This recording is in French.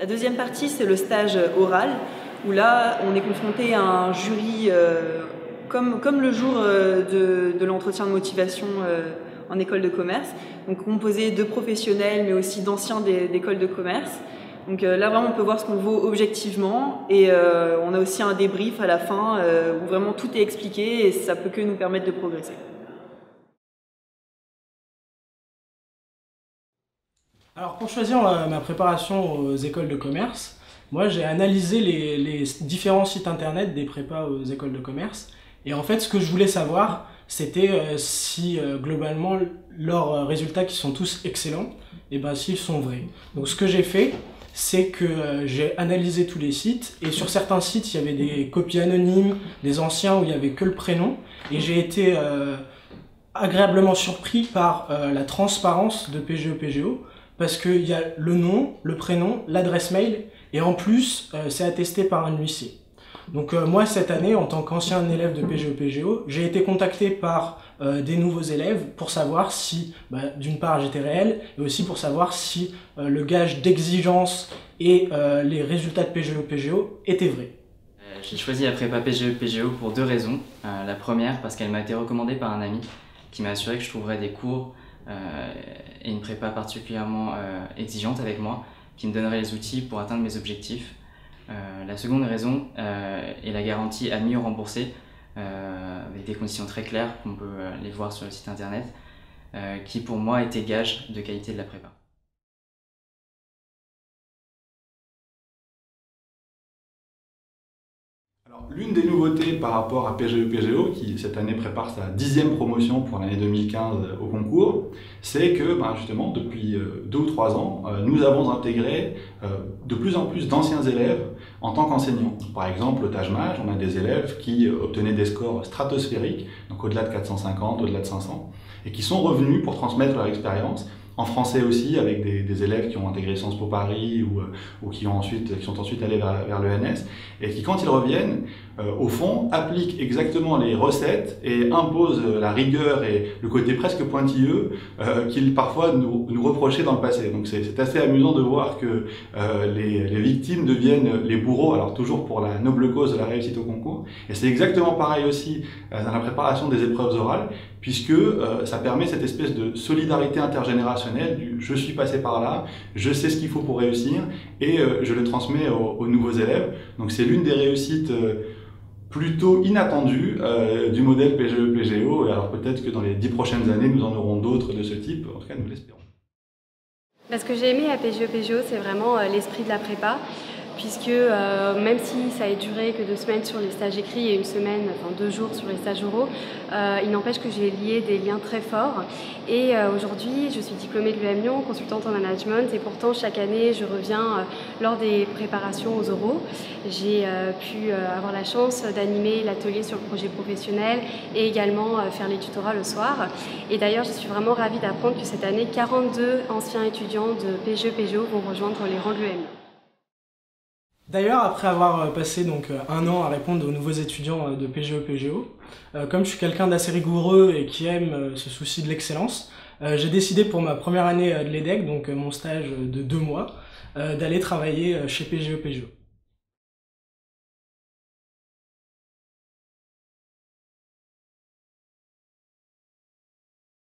La deuxième partie, c'est le stage oral, où là, on est confronté à un jury comme le jour de l'entretien de motivation en école de commerce, donc composé de professionnels, mais aussi d'anciens d'écoles de commerce. Donc là, vraiment, on peut voir ce qu'on vaut objectivement, et on a aussi un débrief à la fin où vraiment tout est expliqué, et ça peut que nous permettre de progresser. Alors pour choisir ma préparation aux écoles de commerce, moi j'ai analysé les différents sites internet des prépas aux écoles de commerce, et en fait ce que je voulais savoir c'était si globalement leurs résultats qui sont tous excellents, et ben s'ils sont vrais. Donc ce que j'ai fait, c'est que j'ai analysé tous les sites, et sur certains sites il y avait des copies anonymes, des anciens où il n'y avait que le prénom, et j'ai été agréablement surpris par la transparence de PGE-PGO, parce qu'il y a le nom, le prénom, l'adresse mail, et en plus, c'est attesté par un huissier. Donc moi, cette année, en tant qu'ancien élève de PGE-PGO, j'ai été contacté par des nouveaux élèves pour savoir si, d'une part, j'étais réel, et aussi pour savoir si le gage d'exigence et les résultats de PGE-PGO étaient vrais. J'ai choisi la prépa PGE-PGO pour deux raisons. La première, parce qu'elle m'a été recommandée par un ami qui m'a assuré que je trouverais des cours et une prépa particulièrement exigeante avec moi, qui me donnerait les outils pour atteindre mes objectifs. La seconde raison est la garantie admis ou remboursée, avec des conditions très claires, qu'on peut les voir sur le site internet, qui pour moi était gage de qualité de la prépa. L'une des nouveautés par rapport à PGE-PGO, qui cette année prépare sa 10e promotion pour l'année 2015 au concours, c'est que justement depuis 2 ou 3 ans, nous avons intégré de plus en plus d'anciens élèves en tant qu'enseignants. Par exemple, au Taj-Maj, on a des élèves qui obtenaient des scores stratosphériques, donc au-delà de 450, au-delà de 500, et qui sont revenus pour transmettre leur expérience. En français aussi, avec des élèves qui ont intégré Sciences Po Paris ou qui sont ensuite allés vers l'ENS, et qui, quand ils reviennent, au fond, appliquent exactement les recettes et imposent la rigueur et le côté presque pointilleux qu'ils parfois nous reprochaient dans le passé. Donc c'est assez amusant de voir que les victimes deviennent les bourreaux, alors toujours pour la noble cause de la réussite au concours. Et c'est exactement pareil aussi dans la préparation des épreuves orales, puisque ça permet cette espèce de solidarité intergénérationnelle du « je suis passé par là, je sais ce qu'il faut pour réussir et je le transmets aux nouveaux élèves ». Donc c'est l'une des réussites plutôt inattendues du modèle PGE-PGO, et alors peut-être que dans les 10 prochaines années nous en aurons d'autres de ce type, en tout cas nous l'espérons. Ce que j'ai aimé à PGE-PGO, c'est vraiment l'esprit de la prépa, puisque même si ça a duré que 2 semaines sur les stages écrits et 1 semaine, enfin 2 jours sur les stages oraux, il n'empêche que j'ai lié des liens très forts. Et aujourd'hui, je suis diplômée de l'UM Lyon, consultante en management, et pourtant chaque année, je reviens lors des préparations aux oraux. J'ai pu avoir la chance d'animer l'atelier sur le projet professionnel et également faire les tutorats le soir. Et d'ailleurs, je suis vraiment ravie d'apprendre que cette année, 42 anciens étudiants de PGE-PGO vont rejoindre les rangs de l'UM. D'ailleurs, après avoir passé donc 1 an à répondre aux nouveaux étudiants de PGE-PGO, comme je suis quelqu'un d'assez rigoureux et qui aime ce souci de l'excellence, j'ai décidé pour ma première année de l'EDEC, donc mon stage de 2 mois, d'aller travailler chez PGE-PGO.